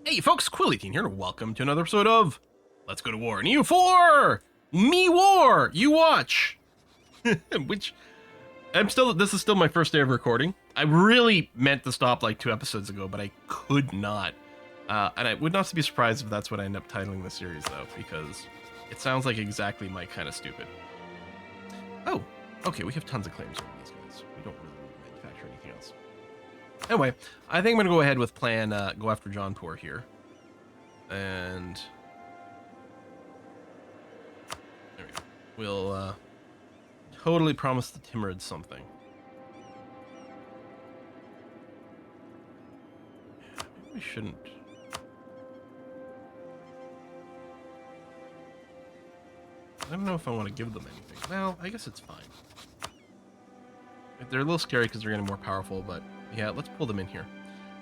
Hey folks, Quill18 here, and welcome to another episode of Let's Go to War in EU4! Mewar! You watch! Which, this is still my first day of recording. I really meant to stop like 2 episodes ago, but I could not. And I would not be surprised if that's what I end up titling the series though, because it sounds like exactly my kind of stupid. Oh, okay, we have tons of claims from these guys. We don't really manufacture anything else. Anyway, I think I'm going to go ahead with plan, go after Jaunpur here. And there we go. We'll totally promise the Timurids something. Maybe we shouldn't. I don't know if I want to give them anything. Well, I guess it's fine. They're a little scary because they're getting more powerful, but yeah, let's pull them in here.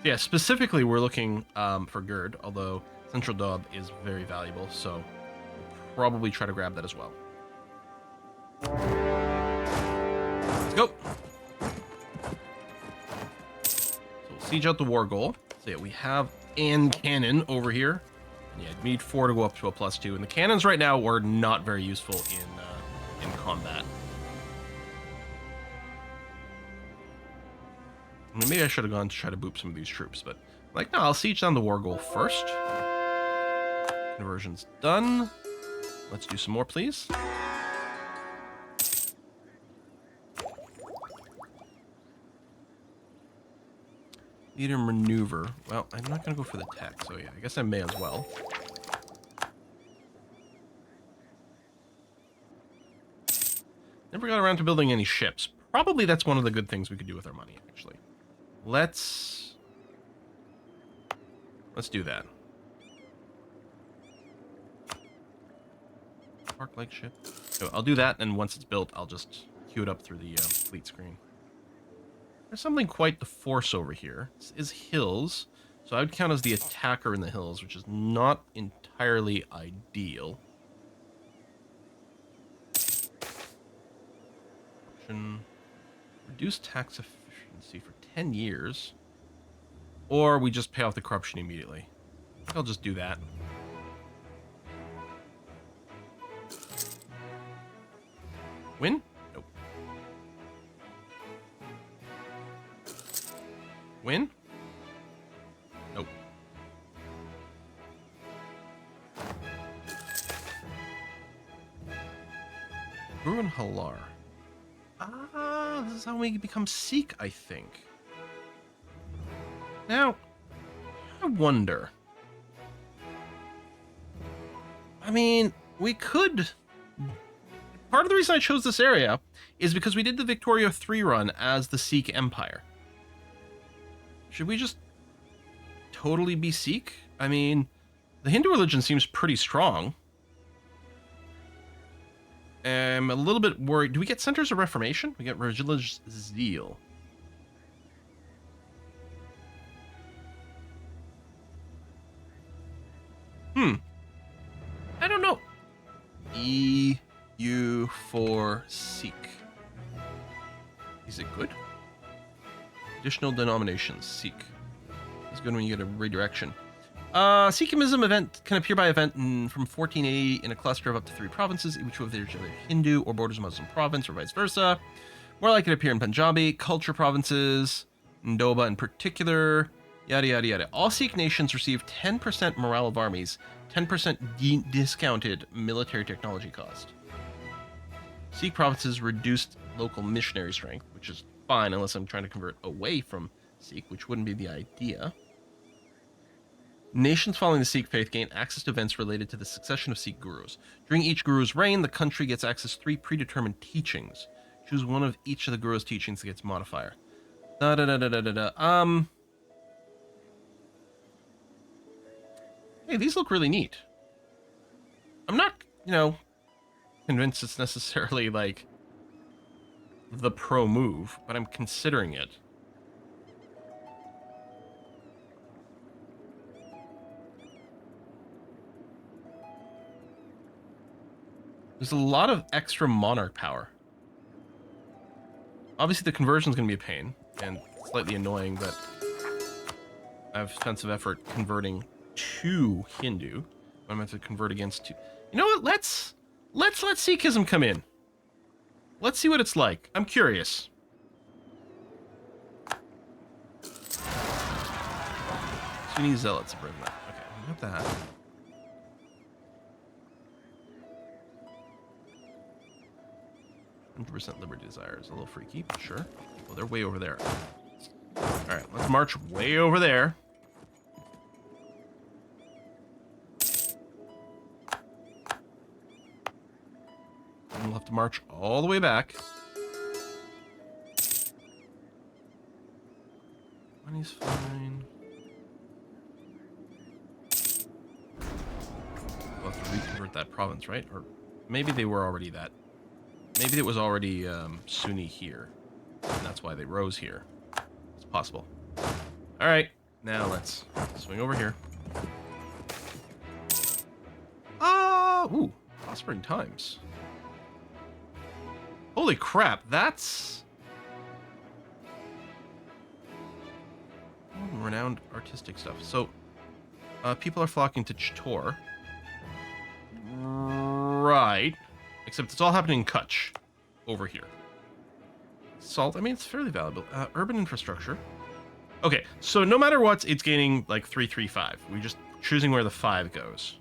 So yeah, specifically we're looking for Gerd, although Central Dob is very valuable, so we'll probably try to grab that as well. Let's go. So we'll siege out the war goal. So yeah, we have an cannon over here. And yeah, we need 4 to go up to a +2, and the cannons right now are not very useful in combat. I mean, maybe I should have gone to try to boop some of these troops, but like, no, I'll siege down the war goal first. Conversion's done. Let's do some more, please. Leader maneuver. Well, I'm not going to go for the tech, so yeah, I guess I may as well. Never got around to building any ships. Probably that's one of the good things we could do with our money, actually. Let's do that. Park-like ship. So I'll do that, and once it's built, I'll just queue it up through the fleet screen. There's something quite the force over here. This is hills, so I would count as the attacker in the hills, which is not entirely ideal. Reduce tax efficiency for 10 years. Or we just pay off the corruption immediately. I think I'll just do that. Win? Nope. Win? Nope. Ruin Halar. Ah, this is how we become Sikh, I think. Now, I wonder. I mean, we could... Part of the reason I chose this area is because we did the Victoria 3 run as the Sikh Empire. Should we just totally be Sikh? I mean, the Hindu religion seems pretty strong. I'm a little bit worried. Do we get Centers of Reformation? We get Religious Zeal. I don't know. EU4 Sikh. Is it good? Additional denominations. Sikh. It's good when you get a redirection. Sikhism event can appear by event from 1480 in a cluster of up to 3 provinces, which of their Hindu or borders a Muslim province, or vice versa. More likely to appear in Punjabi, culture provinces, Ndoba in particular, yada yada yada. All Sikh nations receive 10% morale of armies, 10% discounted military technology cost. Sikh provinces reduced local missionary strength, which is fine unless I'm trying to convert away from Sikh, which wouldn't be the idea. Nations following the Sikh faith gain access to events related to the succession of Sikh gurus. During each guru's reign, the country gets access to 3 predetermined teachings. Choose one of each of the guru's teachings that gets modifier. Hey, these look really neat. I'm not, convinced it's necessarily, like, the pro move, but I'm considering it. There's a lot of extra monarch power. Obviously, the conversion is going to be a pain, and slightly annoying that I have expensive effort converting 2 Hindu. I'm going to convert against 2. You know what? Let's let Sikhism come in. Let's see what it's like. I'm curious. Sunni zealots are bringing that. Okay, we got that. %% liberty desires. A little freaky, but sure. Oh, they're way over there. Alright, let's march way over there. And we'll have to march all the way back. Money's fine. We'll have to reconvert that province, right? Or maybe they were already that. Maybe it was already Sunni here. And that's why they rose here. It's possible. Alright, now let's swing over here. Ooh, Offspring times. Holy crap, that's... renowned artistic stuff. So, people are flocking to Chittor. Right. Except it's all happening in Kutch. Over here. Salt, I mean, it's fairly valuable. Urban infrastructure. Okay, so no matter what, it's gaining like 335. We're just choosing where the 5 goes.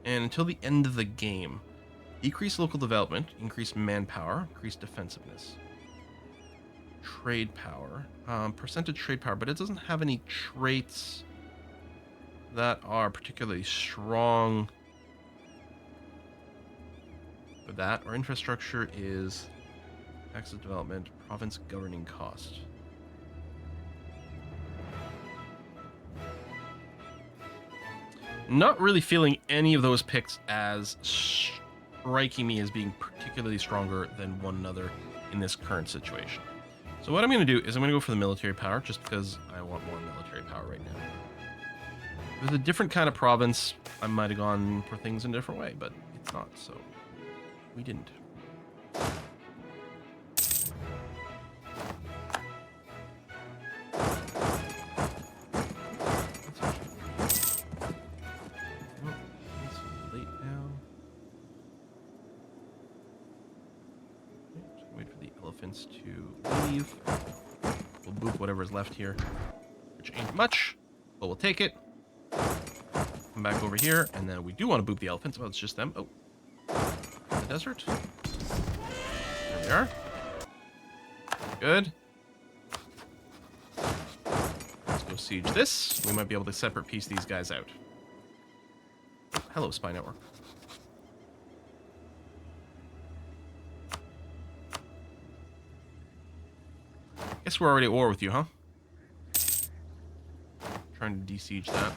And until the end of the game, decrease local development, increase manpower, increase defensiveness. Trade power. Percentage trade power, but it doesn't have any traits that are particularly strong for that. Our infrastructure is taxes development, province governing cost. Not really feeling any of those picks as striking me as being particularly stronger than one another in this current situation. So what I'm going to do is I'm going to go for the military power just because I want more military power right now. If it was a different kind of province, I might have gone for things in a different way, but it's not, so we didn't. To leave. We'll boop whatever's left here, which ain't much, but we'll take it. Come back over here, and then we do want to boop the elephants. Well, it's just them. Oh, in the desert. There we are. Good. Let's go siege this. We might be able to separate piece these guys out. Oh, hello, Spy Network. Guess we're already at war with you, huh? Trying to de-siege that.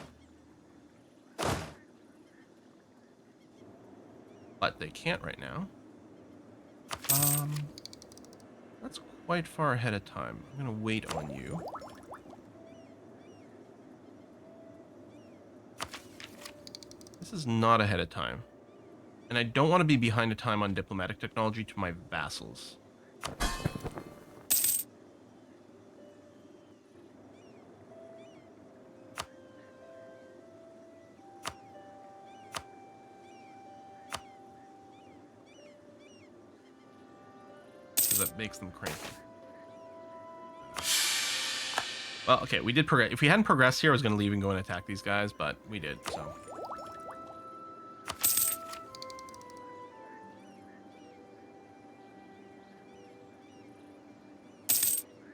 But they can't right now. That's quite far ahead of time. I'm gonna wait on you. This is not ahead of time. And I don't want to be behind a time on diplomatic technology to my vassals. That makes them cranky. Well, okay, we did progress. If we hadn't progressed here, I was going to leave and go and attack these guys, but we did, so.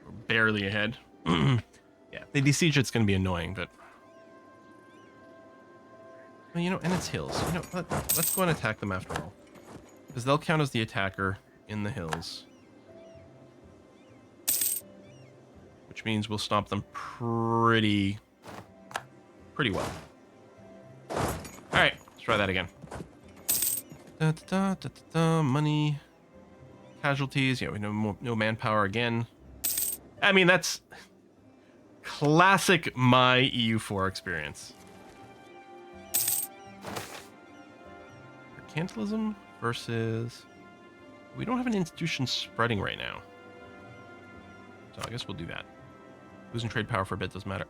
We're barely ahead. Yeah, if they de-siege, it's going to be annoying, but... Well, you know, and it's hills. You know, let's go and attack them after all. Because they'll count as the attacker in the hills. Which means we'll stop them pretty well. Alright, let's try that again. Money. Casualties. Yeah, we know no manpower again. I mean, that's classic my EU4 experience. Mercantilism versus... We don't have an institution spreading right now. So I guess we'll do that. Losing trade power for a bit doesn't matter.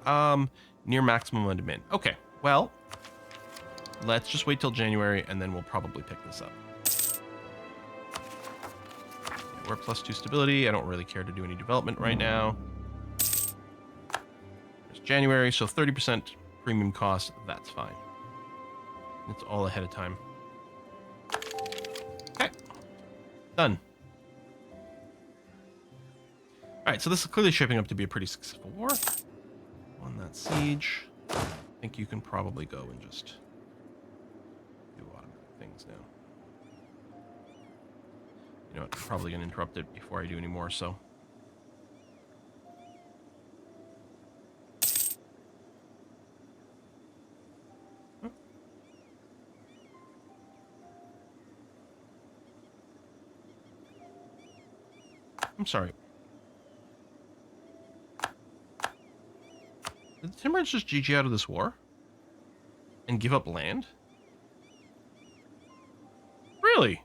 Near maximum on demand. Okay, well, let's just wait till January and then we'll probably pick this up. We're +2 stability. I don't really care to do any development right now. There's January, so 30% premium cost. That's fine. It's all ahead of time. Okay, done. All right, so this is clearly shaping up to be a pretty successful war. On that siege, I think you can probably go and just do automatic things now. You know what, I'm probably going to interrupt it before I do any more, so. I'm sorry. Did the Timurids just GG out of this war? And give up land? Really?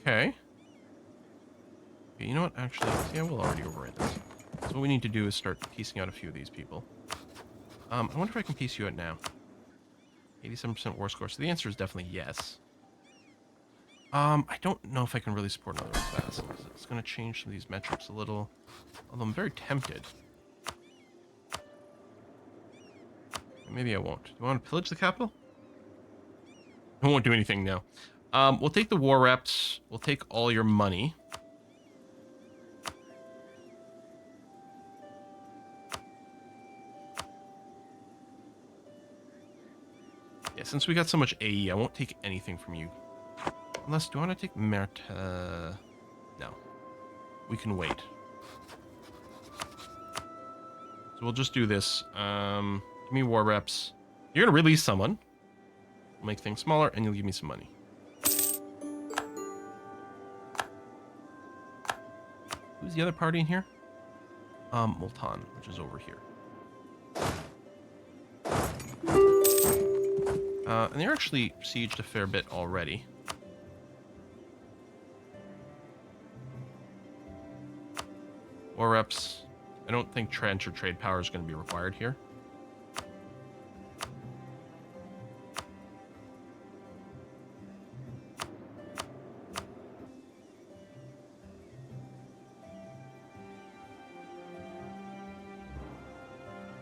Okay. You know what? Actually, yeah, we'll already override this. So what we need to do is start piecing out a few of these people. I wonder if I can piece you out now. 87% war score. So the answer is definitely yes. I don't know if I can really support another class. It's going to change some of these metrics a little. Although I'm very tempted. Maybe I won't. Do you want to pillage the capital? I won't do anything now. We'll take the war reps. We'll take all your money. Yeah, since we got so much AE, I won't take anything from you. Unless, do I want to take Mert? No. We can wait. So we'll just do this. Give me war reps. You're going to release someone. We'll make things smaller, and you'll give me some money. Who's the other party in here? Multan, which is over here. And they're actually sieged a fair bit already. War reps. I don't think trench or trade power is going to be required here.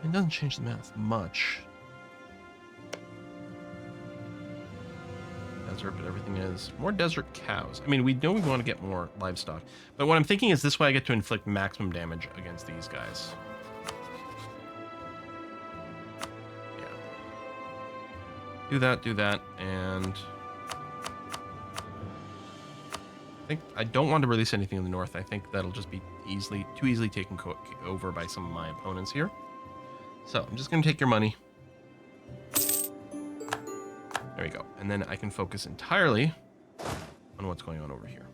It doesn't change the math much. Desert, but everything is more desert cows. I mean, we know we want to get more livestock, but what I'm thinking is this way I get to inflict maximum damage against these guys. Yeah. Do that, and I think I don't want to release anything in the north. I think that'll just be too easily taken over by some of my opponents here. So I'm just going to take your money. There we go. And then I can focus entirely on what's going on over here.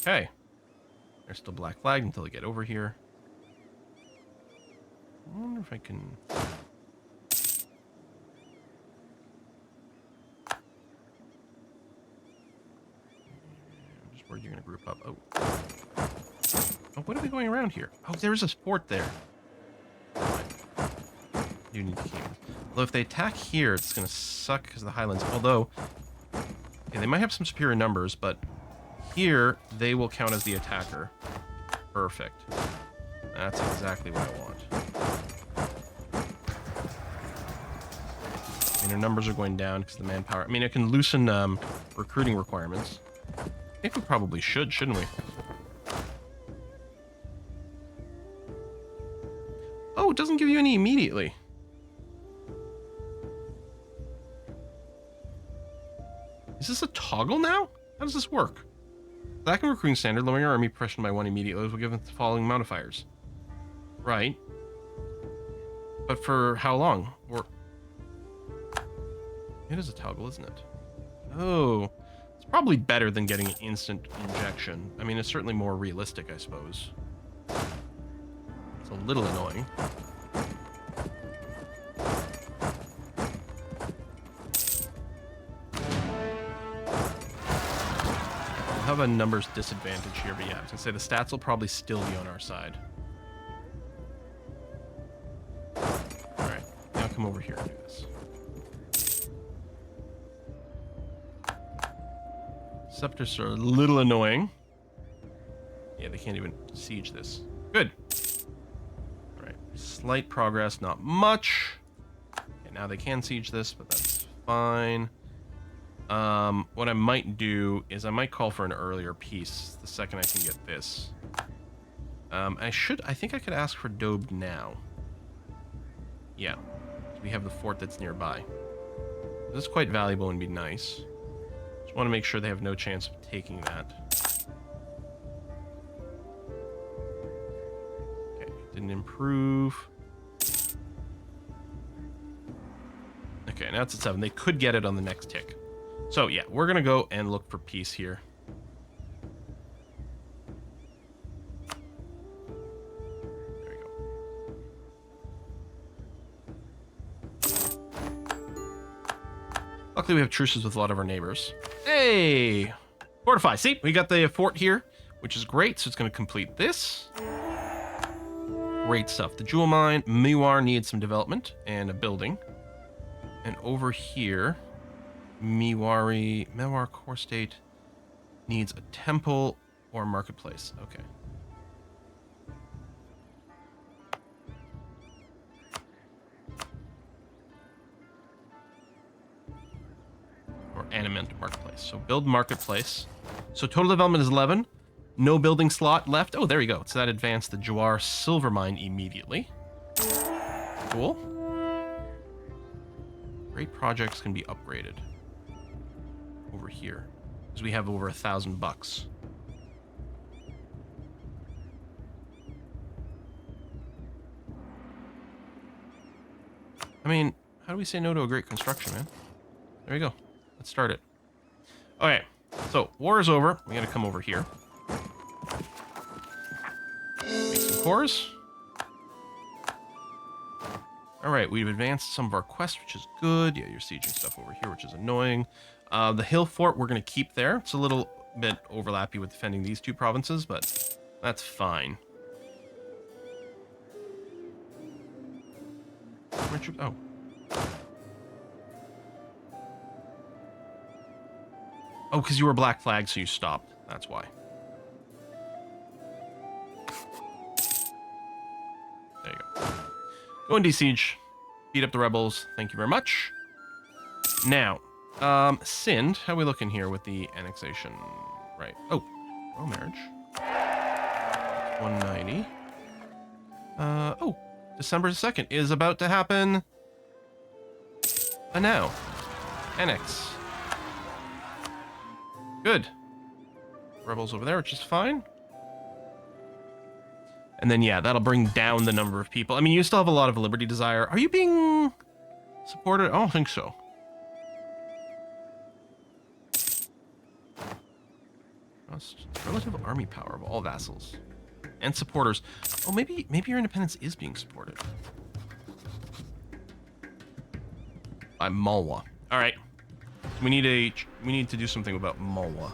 Okay. They're still black flagged until they get over here. I wonder if I can... I'm just worried you're going to group up. Oh. Oh, what are we going around here? Oh, there's a fort there. You need to keep it. Although if they attack here, it's going to suck because of the highlands. Although, okay, they might have some superior numbers, but here they will count as the attacker. Perfect. That's exactly what I want. I mean, their numbers are going down because of the manpower. I mean, it can loosen recruiting requirements. I think we probably should, shouldn't we? Oh, it doesn't give you any immediately. Is this a toggle now? How does this work? Lacking recruiting standard, lowering our army oppression by 1 immediately will give us the following modifiers. Right. But for how long? Or... It is a toggle, isn't it? Oh. It's Probably better than getting an instant injection. I mean, it's certainly more realistic, I suppose. It's a little annoying. We'll have a numbers disadvantage here, but yeah, I was gonna say the stats will probably still be on our side. Alright, now come over here and do this. Scepters are a little annoying. Yeah, they can't even siege this. Good. Alright, slight progress, not much. Okay, now they can siege this, but that's fine. What I might do is I might call for an earlier piece the second I can get this. I think I could ask for Dobe now. Yeah, we have the fort that's nearby. This is quite valuable and be nice. Just want to make sure they have no chance of taking that. Okay, didn't improve. Okay, now it's at 7. They could get it on the next tick. So yeah, we're gonna go and look for peace here. There we go. Luckily we have truces with a lot of our neighbors. Hey! Fortify. See, we got the fort here, which is great, so it's gonna complete this. Great stuff. The jewel mine, Mewar needs some development and a building. And over here, Mewar core state needs a temple or marketplace. Okay. Or animate marketplace. So build marketplace. So total development is 11. No building slot left. Oh, there we go. So that advanced the Jawar silver mine immediately. Cool. Great projects can be upgraded. Over here, because we have over $1,000. I mean, how do we say no to a great construction, man? There we go. Let's start it. Okay, so war is over. We gotta come over here. Make some cores. All right, we've advanced some of our quests, which is good. Yeah, you're sieging stuff over here, which is annoying. The hill fort we're going to keep there. It's a little bit overlappy with defending these two provinces, but that's fine. Richard, oh. Oh, because you were Black Flag, so you stopped. That's why. There you go. Go and siege. Beat up the rebels. Thank you very much. Now, Sind, how are we looking here with the annexation? Right. Oh, marriage. 190. Oh, December 2nd is about to happen. Now. Annex. Good. Rebels over there, which is fine. And then, yeah, that'll bring down the number of people. I mean, you still have a lot of liberty desire. Are you being supported? I don't think so. Relative army power of all vassals and supporters. Oh, maybe your independence is being supported by Malwa. All right, we need to do something about Malwa.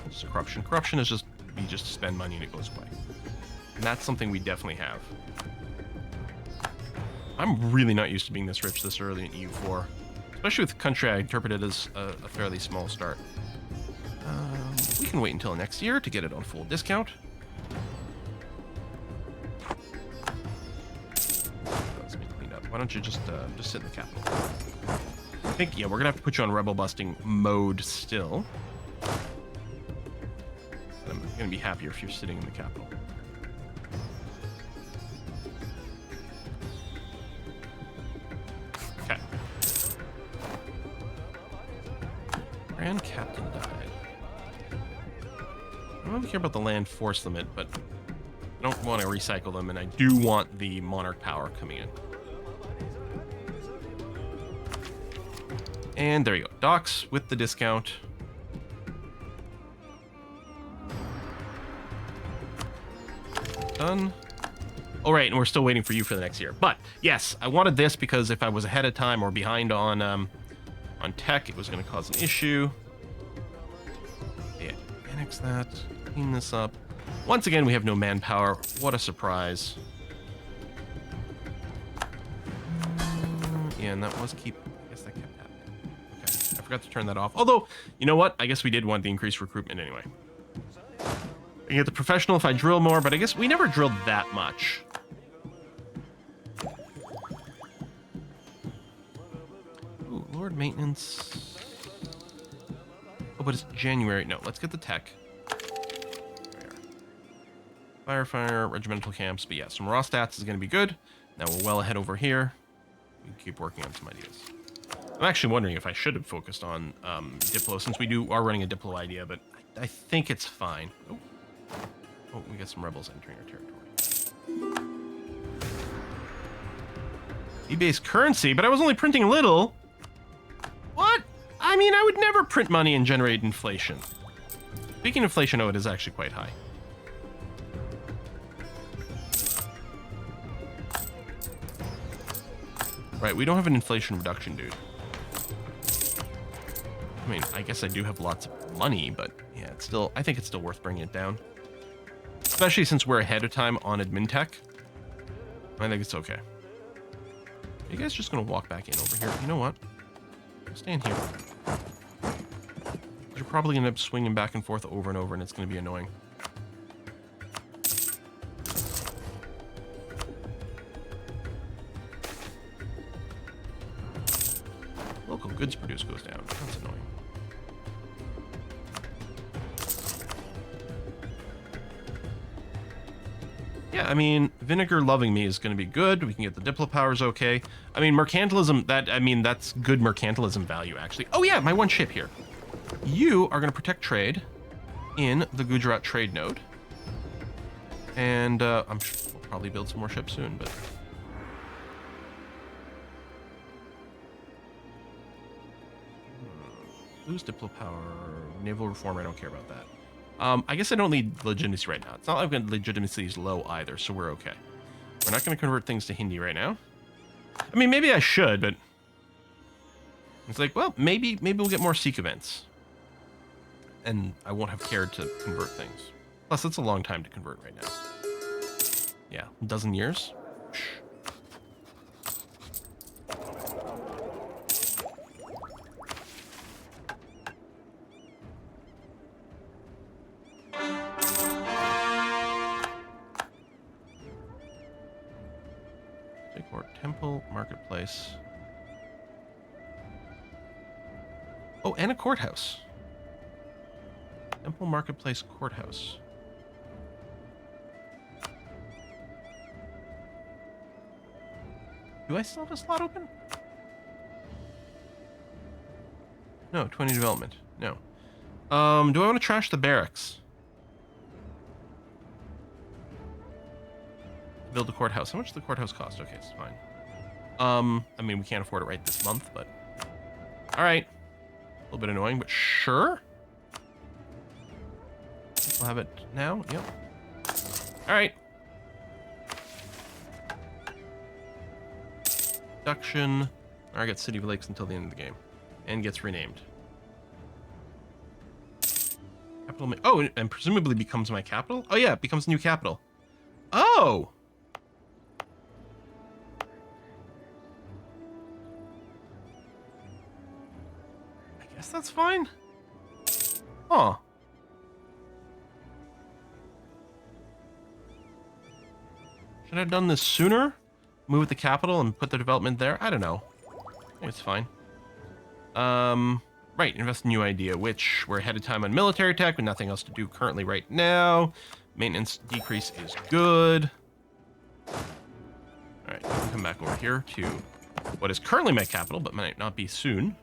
It's corruption. Corruption is just we just spend money and it goes away, and that's something we definitely have. I'm really not used to being this rich this early in EU4, especially with the country I interpret it as a fairly small start. We can wait until next year to get it on full discount. Let's be cleaned up. Why don't you just sit in the capital? I think, yeah, we're gonna have to put you on rebel busting mode still. But I'm gonna be happier if you're sitting in the capital. Okay. Grand Captain died. I don't care about the land force limit, but I don't want to recycle them, and I do want the monarch power coming in. And there you go. Docks with the discount. Done. Oh, right, and we're still waiting for you for the next year. But, yes, I wanted this because if I was ahead of time or behind on tech, it was going to cause an issue. Yeah, annex that. Clean this up. Once again, we have no manpower. What a surprise. Yeah, and that was I guess that kept happening. Okay, I forgot to turn that off. Although, you know what? I guess we did want the increased recruitment anyway. I can get the professional if I drill more, but I guess we never drilled that much. Ooh, Lord Maintenance. Oh, but it's January. No, let's get the tech. Firefighter, regimental camps. But yeah, some raw stats is going to be good. Now we're well ahead over here. We can keep working on some ideas. I'm actually wondering if I should have focused on Diplo, since we are running a Diplo idea, but I think it's fine. Oh, we got some rebels entering our territory. E-based currency, but I was only printing a little. What? I mean, I would never print money and generate inflation. Speaking of inflation, oh, it is actually quite high. Right, we don't have an inflation reduction, dude. I mean, I guess I do have lots of money, but yeah, it's still, I think it's still worth bringing it down. Especially since we're ahead of time on admin tech. I think it's okay. Are you guys just gonna walk back in over here? You know what? Stay in here. You're probably gonna end up swinging back and forth over and over, and it's gonna be annoying. Local goods produce goes down. That's annoying. Yeah, I mean, vinegar loving me is going to be good. We can get the Diplo Powers okay. I mean, mercantilism, that's good mercantilism value, actually. Oh yeah, my one ship here. You are going to protect trade in the Gujarat trade node. And I'm sure we'll probably build some more ships soon, but... Lose Diplo Power, naval reform, I don't care about that. I guess I don't need legitimacy right now. It's not like legitimacy is low either, so we're okay. We're not going to convert things to Hindi right now. I mean, maybe I should, but... It's like, well, maybe we'll get more Sikh events. And I won't have cared to convert things. Plus, it's a long time to convert right now. Yeah, a dozen years? Temple, marketplace. Oh, and a courthouse. Temple, marketplace, courthouse. Do I still have a slot open? No, 20 development. No. Do I want to trash the barracks? Build the courthouse. How much does the courthouse cost? Okay, it's fine. I mean, we can't afford it right this month, but... Alright. A little bit annoying, but sure. We'll have it now. Yep. Alright. Production. Alright, get City of Lakes until the end of the game. And gets renamed. Capital... Oh, and presumably becomes my capital? Oh yeah, it becomes a new capital. Oh! That's fine. Huh. Should I have done this sooner? Move the capital and put the development there? I don't know. I think it's fine. Right, invest in new idea, which we're ahead of time on military tech with nothing else to do currently right now. Maintenance decrease is good. Alright, come back over here to what is currently my capital, but might not be soon.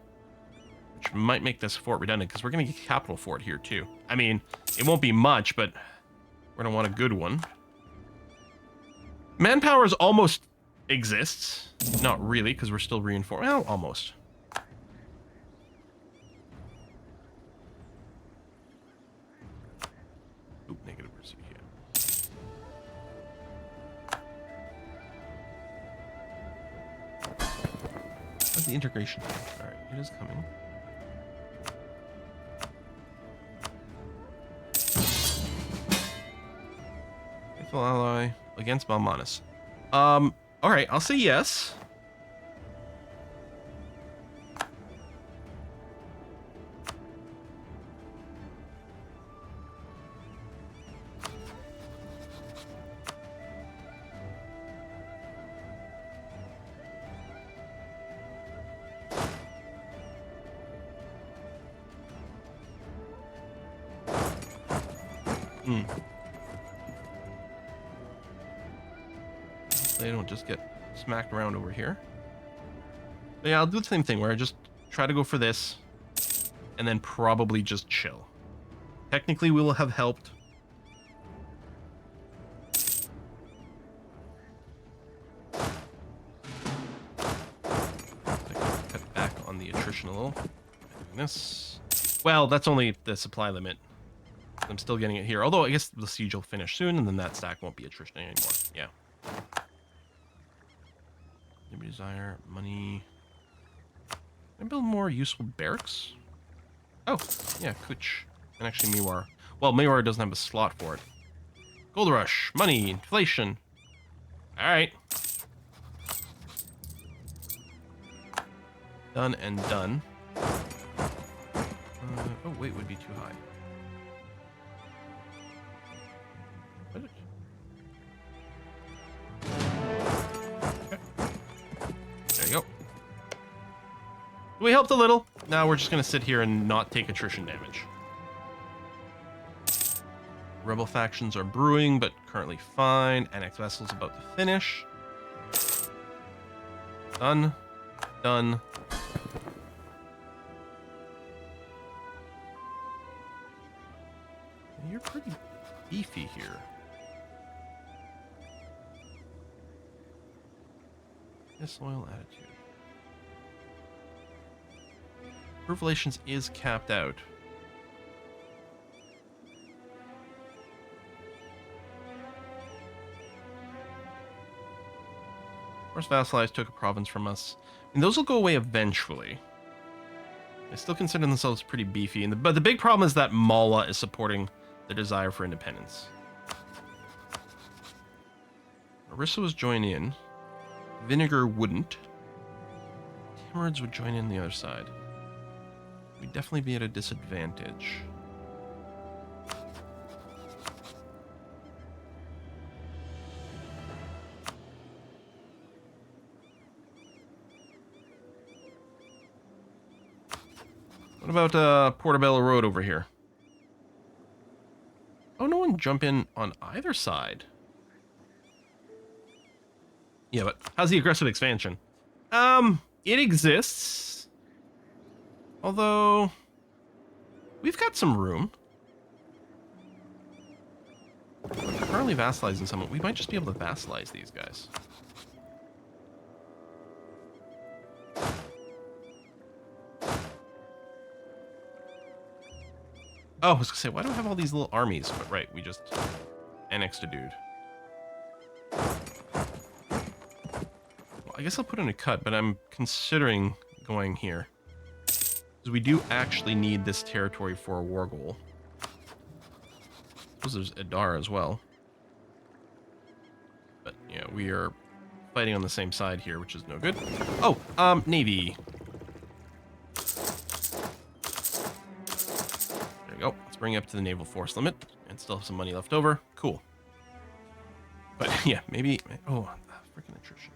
Which might make this fort redundant, because we're going to get capital for it here, too. I mean, it won't be much, but we're going to want a good one. Manpower almost exists. Not really, because we're still reinforced. Well, almost. Oop, negative receipt here. Where's the integration? All right, it is coming. Faithful ally against Balmanis. All right, I'll say yes. They don't just get smacked around over here. But yeah, I'll do the same thing where I just try to go for this and then probably just chill. Technically, we will have helped. Cut back on the attrition a little. Doing this. Well, that's only the supply limit. I'm still getting it here. Although I guess the siege will finish soon, and then that stack won't be attrition anymore. Yeah. Maybe desire, money. Can I build more useful barracks? Oh, yeah, Kuch. And actually Mewar. Well, Mewar doesn't have a slot for it. Gold rush, money, inflation. Alright. Done and done. Oh, wait, would be too high. What? Okay. There you go. We helped a little. Now we're just going to sit here and not take attrition damage. Rebel factions are brewing, but currently fine. Annex vessels about to finish. Done. Done. You're pretty beefy here. Disloyal attitude. Proof relations is capped out. Of course, vassalized took a province from us. I mean, those will go away eventually. They still consider themselves pretty beefy, but the big problem is that Mala is supporting the desire for independence. Orissa was join in. Vinegar wouldn't. Timurids would join in the other side. We'd definitely be at a disadvantage. What about Portobello Road over here? Oh, no one jump in on either side. Yeah, but how's the aggressive expansion? It exists. Although, we've got some room. We're currently vassalizing someone. We might just be able to vassalize these guys. Oh, I was gonna say, why do I have all these little armies? But right, we just annexed a dude. Well, I guess I'll put in a cut, but I'm considering going here. Because we do actually need this territory for a war goal. I suppose there's Idar as well. But, yeah, we are fighting on the same side here, which is no good. Oh, Navy. Go. Let's bring it up to the naval force limit and still have some money left over. Cool. But yeah, maybe. Oh, freaking attrition.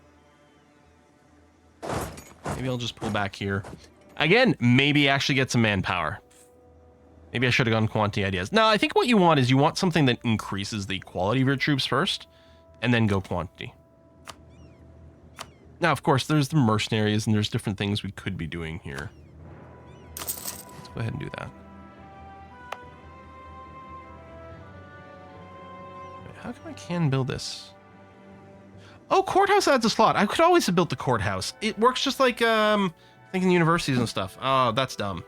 Maybe I'll just pull back here. Again, maybe actually get some manpower. Maybe I should have gone quantity ideas. No, I think what you want is you want something that increases the quality of your troops first and then go quantity. Now, of course, there's the mercenaries and there's different things we could be doing here. Let's go ahead and do that. How come I can build this? Oh, Courthouse adds a slot. I could always have built the Courthouse. It works just like, thinking universities and stuff. Oh, that's dumb.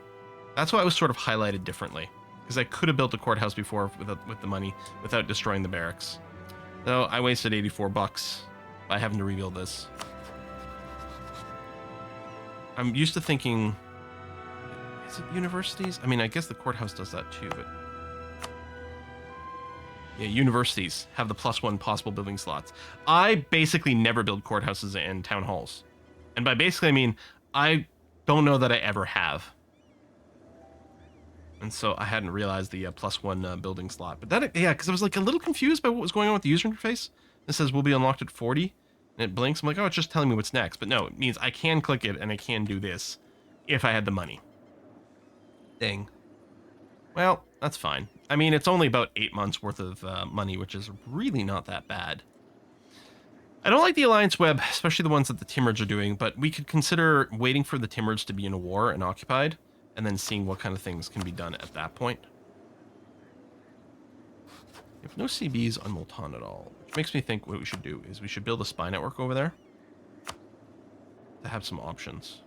That's why it was sort of highlighted differently. Because I could have built the Courthouse before with the money without destroying the barracks. So I wasted 84 bucks by having to rebuild this. I'm used to thinking, is it universities? I mean, I guess the courthouse does that too, but yeah, universities have the +1 possible building slots. I basically never build courthouses and town halls. And by basically, I mean, I don't know that I ever have. And so I hadn't realized the +1 building slot. But that, yeah, because I was like a little confused by what was going on with the user interface. It says will be unlocked at 40, and it blinks. I'm like, oh, it's just telling me what's next. But no, it means I can click it and I can do this if I had the money. Dang. Well, that's fine. I mean, it's only about 8 months worth of money, which is really not that bad. I don't like the Alliance Web, especially the ones that the Timurids are doing, but we could consider waiting for the Timurids to be in a war and occupied, and then seeing what kind of things can be done at that point. We have no CBs on Multan at all, which makes me think what we should do is we should build a spy network over there to have some options.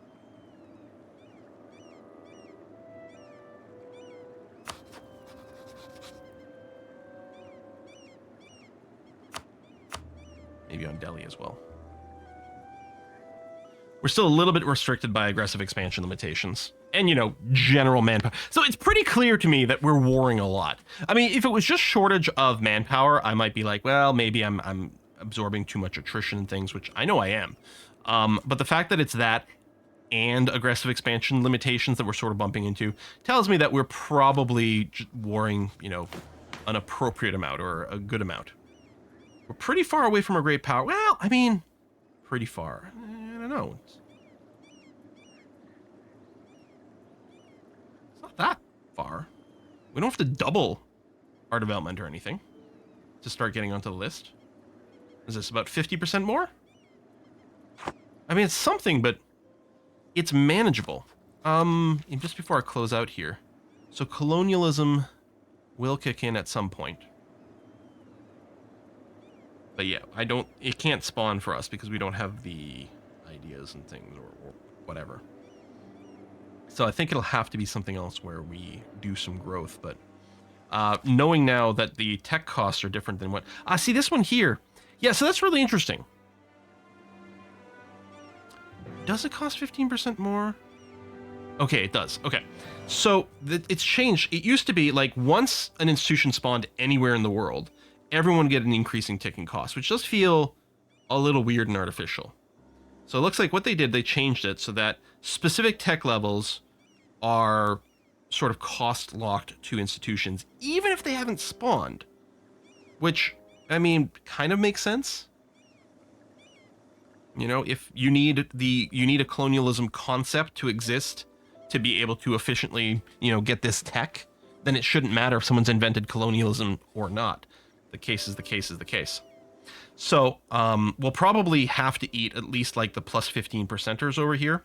Maybe on Delhi as well. We're still a little bit restricted by aggressive expansion limitations and, you know, general manpower. So it's pretty clear to me that we're warring a lot. I mean, if it was just shortage of manpower, I might be like, well, maybe I'm absorbing too much attrition and things, which I know I am. But the fact that it's that and aggressive expansion limitations that we're sort of bumping into tells me that we're probably warring, you know, an appropriate amount or a good amount. We're pretty far away from a great power. Well, I mean, pretty far. I don't know. It's not that far. We don't have to double our development or anything to start getting onto the list. Is this about 50% more? I mean, it's something, but it's manageable. Just before I close out here. So colonialism will kick in at some point. But yeah, it can't spawn for us because we don't have the ideas and things or whatever. So I think it'll have to be something else where we do some growth. But knowing now that the tech costs are different than what... see, this one here. Yeah, so that's really interesting. Does it cost 15% more? Okay, it does. Okay. So it's changed. It used to be like once an institution spawned anywhere in the world, everyone get an increasing ticking cost, which does feel a little weird and artificial. So it looks like what they did, they changed it so that specific tech levels are sort of cost locked to institutions, even if they haven't spawned, which, I mean, kind of makes sense. You know, if you need a colonialism concept to exist to be able to efficiently, you know, get this tech, then it shouldn't matter if someone's invented colonialism or not. The case is the case is the case. So we'll probably have to eat at least like the plus 15%ers over here.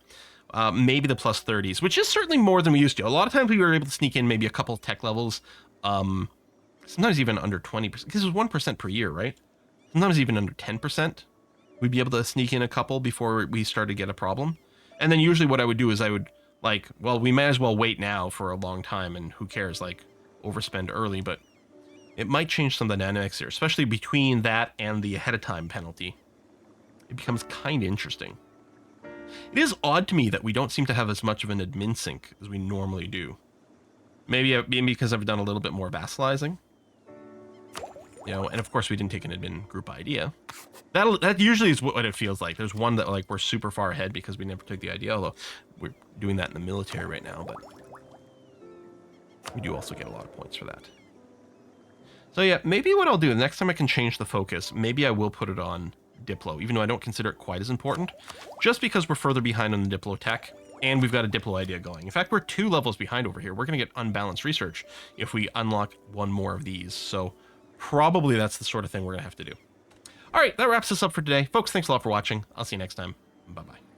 Maybe the plus 30s, which is certainly more than we used to. A lot of times we were able to sneak in maybe a couple of tech levels. Sometimes even under 20%, because it was 1% per year, right? Sometimes even under 10%. We'd be able to sneak in a couple before we started to get a problem. And then usually what I would do is I would like, well, we might as well wait now for a long time and who cares, like overspend early, but it might change some of the dynamics here, especially between that and the ahead of time penalty. It becomes kind of interesting. It is odd to me that we don't seem to have as much of an admin sync as we normally do. Maybe because I've done a little bit more vassalizing. You know, and of course we didn't take an admin group idea. That usually is what it feels like. There's one that like we're super far ahead because we never took the idea, although we're doing that in the military right now, but we do also get a lot of points for that. So yeah, maybe what I'll do, the next time I can change the focus, maybe I will put it on Diplo, even though I don't consider it quite as important, just because we're further behind on the Diplo tech, and we've got a Diplo idea going. In fact, we're 2 levels behind over here. We're going to get unbalanced research if we unlock one more of these, so probably that's the sort of thing we're going to have to do. All right, that wraps us up for today. Folks, thanks a lot for watching. I'll see you next time. Bye-bye.